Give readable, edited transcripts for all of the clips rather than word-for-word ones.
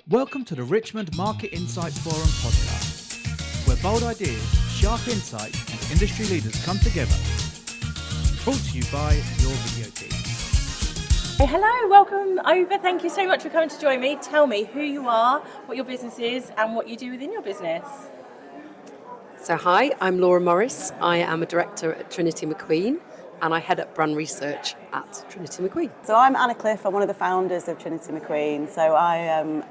Welcome to the Richmond Market Insight Forum podcast, where bold ideas, sharp insight and industry leaders come together. Brought to you by your video team. Hey, hello, welcome over. Thank you so much for coming to join me. Tell me who you are, what your business is and what you do within your business. So hi, I'm Laura Morris. I am a director at Trinity McQueen and I head up brand research at Trinity McQueen. So I'm Anna Cliffe, I'm one of the founders of Trinity McQueen. So I am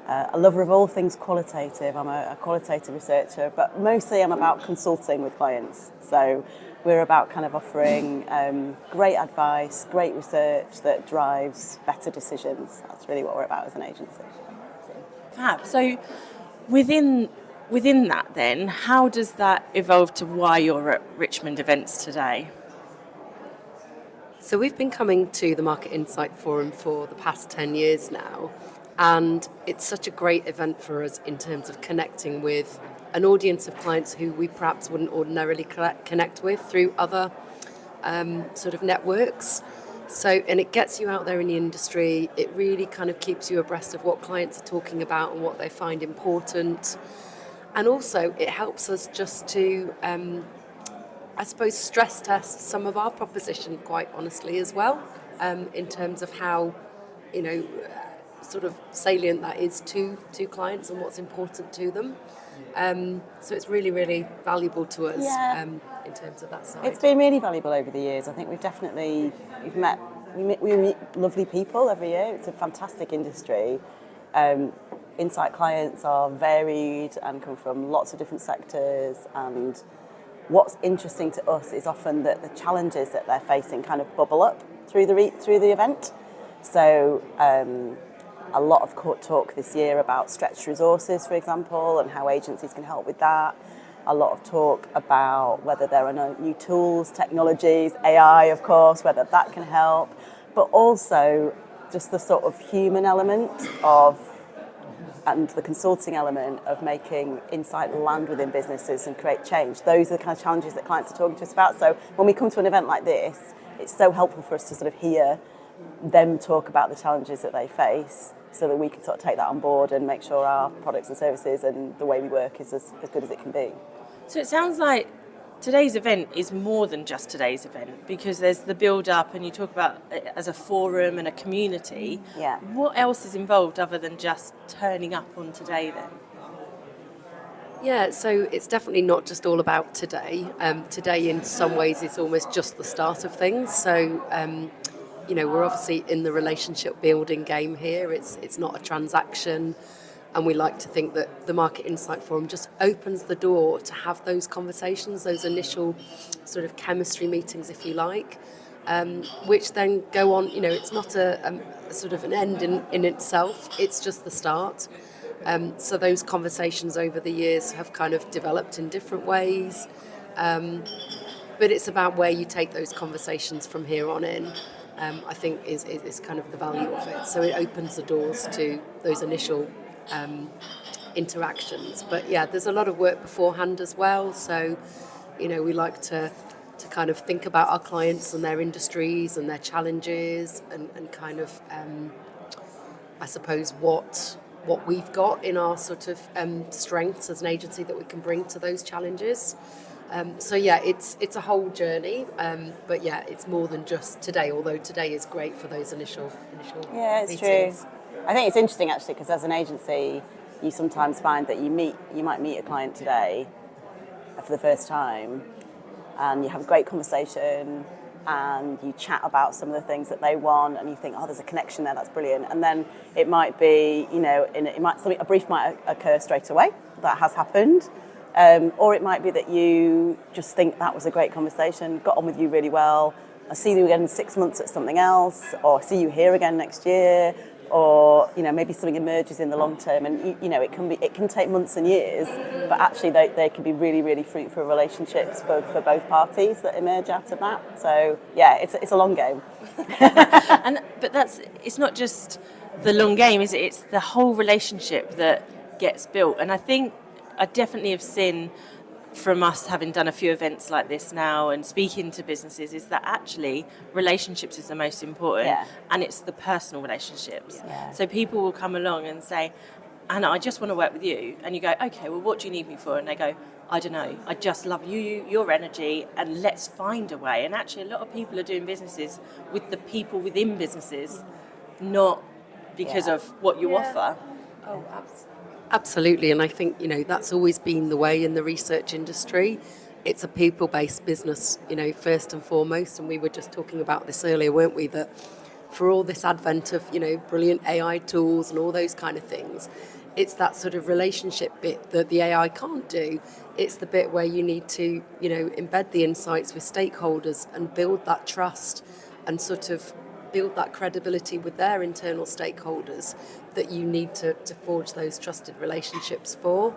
a lover of all things qualitative. I'm a qualitative researcher, but mostly I'm about consulting with clients. So we're about kind of offering great advice, great research that drives better decisions. That's really what we're about as an agency. Fab. So within that then, how does that evolve to why you're at Richmond events today? So we've been coming to the Market Insight Forum for the past 10 years now, and it's such a great event for us in terms of connecting with an audience of clients who we perhaps wouldn't ordinarily connect with through other sort of networks. So, and it gets you out there in the industry. It really kind of keeps you abreast of what clients are talking about and what they find important. And also it helps us just to, I suppose, stress test some of our proposition quite honestly as well, in terms of how, sort of salient that is to clients and what's important to them. So it's really, really valuable to us in terms of that side. It's been really valuable over the years. I think we meet lovely people every year. It's a fantastic industry. Insight clients are varied and come from lots of different sectors, and what's interesting to us is often that the challenges that they're facing kind of bubble up through the event. So a lot of talk this year about stretched resources, for example, and how agencies can help with that. A lot of talk about whether there are no new tools, technologies, AI, of course, whether that can help, but also just the sort of human element and the consulting element of making insight land within businesses and create change. Those are the kind of challenges that clients are talking to us about. So when we come to an event like this, it's so helpful for us to sort of hear them talk about the challenges that they face so that we can sort of take that on board and make sure our products and services and the way we work is as good as it can be. So it sounds like today's event is more than just today's event, because there's the build-up and you talk about it as a forum and a community. Yeah. What else is involved other than just turning up on today then? Yeah, so it's definitely not just all about today. Today in some ways is almost just the start of things. So, we're obviously in the relationship building game here. It's not a transaction. And we like to think that the Market Insight Forum just opens the door to have those conversations, those initial sort of chemistry meetings, if you like, which then go on. It's not a sort of an end in itself. It's just the start. So those conversations over the years have kind of developed in different ways. But it's about where you take those conversations from here on in. I think is kind of the value of it. So it opens the doors to those initial interactions. But yeah, there's a lot of work beforehand as well. So, we like to kind of think about our clients and their industries and their challenges and kind of, I suppose, what we've got in our sort of strengths as an agency that we can bring to those challenges. So yeah, it's a whole journey, but yeah, it's more than just today, although today is great for those initial Yeah, it's meetings. true. I think it's interesting actually, because as an agency, you sometimes find that you might meet a client today for the first time, and you have a great conversation, and you chat about some of the things that they want, and you think, oh, there's a connection there, that's brilliant. And then it might be, a brief might occur straight away. That has happened. Or it might be that you just think that was a great conversation, got on with you really well. I'll see you again in 6 months at something else, or see you here again next year, or maybe something emerges in the long term, and it can take months and years, but actually they can be really, really fruitful relationships for both parties that emerge out of that. So yeah, it's a long game. But it's not just the long game, is it? It's the whole relationship that gets built. And I think I definitely have seen from us having done a few events like this now and speaking to businesses is that actually relationships is the most important, Yeah. and it's the personal relationships. Yeah. So people will come along and say, Anna, I just want to work with you. And you go, okay, well, what do you need me for? And they go, I don't know. I just love your energy, and let's find a way. And actually, a lot of people are doing businesses with the people within businesses, not because Yeah. of what you Yeah. offer. Oh, absolutely. And I think, that's always been the way in the research industry. It's a people-based business, first and foremost. And we were just talking about this earlier, weren't we? That for all this advent of, brilliant AI tools and all those kind of things, it's that sort of relationship bit that the AI can't do. It's the bit where you need to, embed the insights with stakeholders and build that trust and sort of build that credibility with their internal stakeholders that you need to forge those trusted relationships for.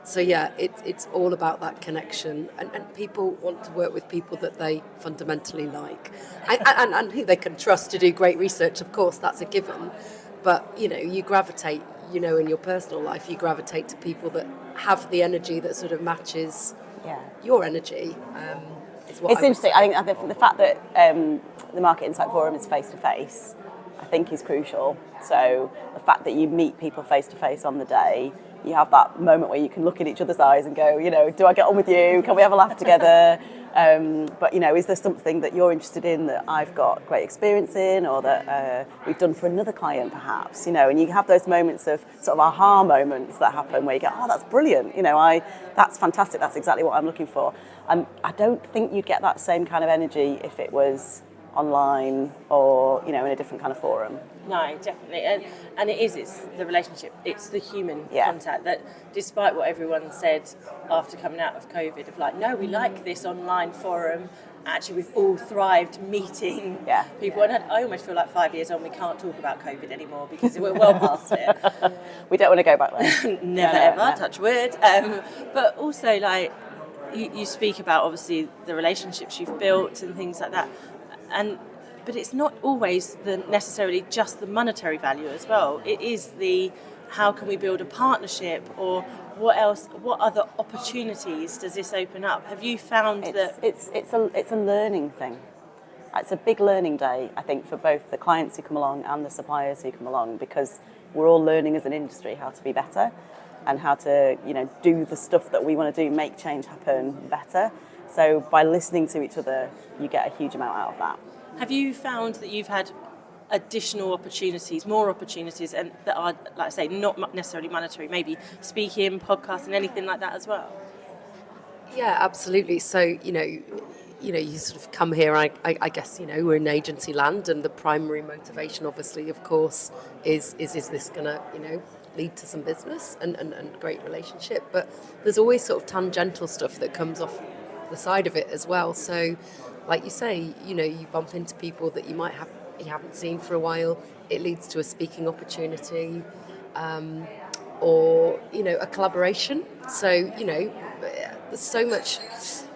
So yeah, it's all about that connection, and people want to work with people that they fundamentally like, and who they can trust to do great research. Of course, that's a given, but you gravitate, in your personal life, you gravitate to people that have the energy that sort of matches your energy. Is what It's interesting. I think the fact that the Market Insight Forum is face to face, I think, is crucial. So the fact that you meet people face to face on the day, you have that moment where you can look in each other's eyes and go, do I get on with you? Can we have a laugh together? But is there something that you're interested in that I've got great experience in, or that we've done for another client, perhaps? And you have those moments of sort of aha moments that happen where you go, oh, that's brilliant. That's fantastic. That's exactly what I'm looking for. And I don't think you'd get that same kind of energy if it was online or in a different kind of forum. No, definitely, and it's the relationship, it's the human Yeah. contact that, despite what everyone said after coming out of COVID, of like, no, we like this online forum. Actually, we've all thrived meeting people, and I almost feel like 5 years on we can't talk about COVID anymore because we're well past it. We don't want to go back there. Never ever, touch wood. But also, like, you speak about obviously the relationships you've built and things like that, but it's not always necessarily just the monetary value as well. It is the how can we build a partnership, or what else? What other opportunities does this open up? Have you found that it's a learning thing? It's a big learning day, I think, for both the clients who come along and the suppliers who come along, because we're all learning as an industry how to be better and how to do the stuff that we want to do, make change happen better. So by listening to each other, you get a huge amount out of that. Have you found that you've had additional opportunities, more opportunities, and that are, like I say, not necessarily monetary, maybe speaking, podcasting, anything like that as well? Yeah, absolutely. So, you sort of come here, I guess, we're in agency land, and the primary motivation, obviously, of course, is this going to, lead to some business and great relationship. But there's always sort of tangential stuff that comes off the side of it as well. So, like you say, you bump into people that you haven't seen for a while. It leads to a speaking opportunity, or a collaboration. So there's so much.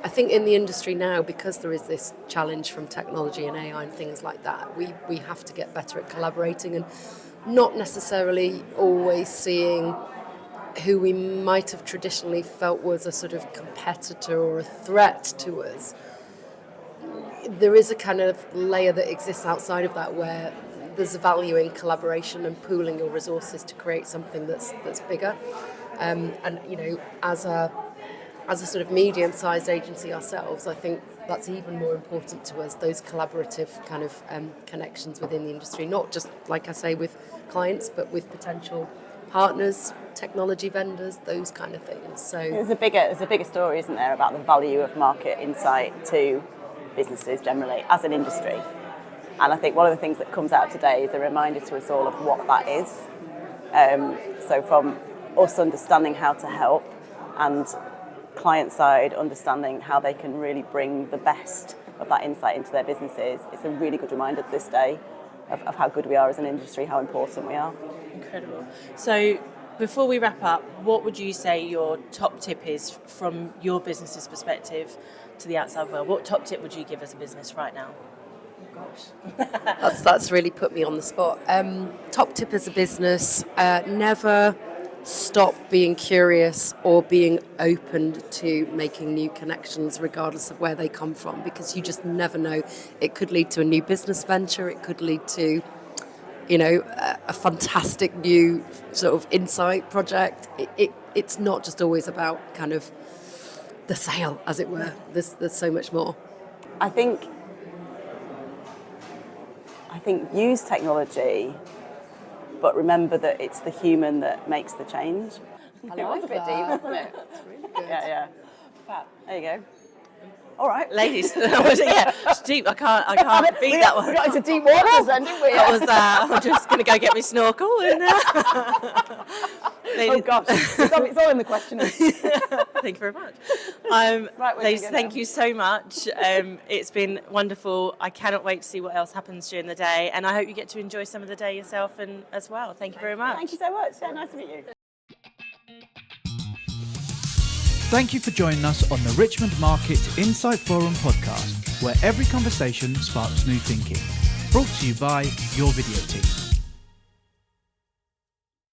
I think in the industry now, because there is this challenge from technology and AI and things like that, we have to get better at collaborating and not necessarily always seeing who we might have traditionally felt was a sort of competitor or a threat to us. There is a kind of layer that exists outside of that where there's a value in collaboration and pooling your resources to create something that's bigger. And as a sort of medium-sized agency ourselves, I think that's even more important to us, those collaborative kind of connections within the industry, not just, like I say, with clients, but with potential partners, technology vendors, those kind of things. So there's a bigger story, isn't there, about the value of market insight to businesses generally as an industry. And I think one of the things that comes out today is a reminder to us all of what that is. So from us understanding how to help, and client side understanding how they can really bring the best of that insight into their businesses, it's a really good reminder this day of how good we are as an industry, how important we are. Incredible. So before we wrap up, what would you say your top tip is from your business's perspective to the outside world? What top tip would you give as a business right now? That's really put me on the spot. Top tip as a business, never stop being curious or being open to making new connections regardless of where they come from, because you just never know. It could lead to a new business venture, it could lead to, you know, a fantastic new sort of insight project. It's not just always about kind of the sale, as it were. There's so much more. I think use technology, but remember that it's the human that makes the change. I It was a bit deep, wasn't it? That's really good. Yeah. There you go. All right. Ladies, yeah, it's deep. I can't beat that one. We got into deep waters then, didn't we? That was. I'm just going to go get my snorkel and. Oh gosh, it's all in the questioning. Thank you very much. Right, ladies, thank you so much. It's been wonderful. I cannot wait to see what else happens during the day, and I hope you get to enjoy some of the day yourself and as well. Thank you very much. Thank you so much. Yeah, nice to meet you. Thank you for joining us on the Richmond Market Insight Forum podcast, where every conversation sparks new thinking. Brought to you by your video team.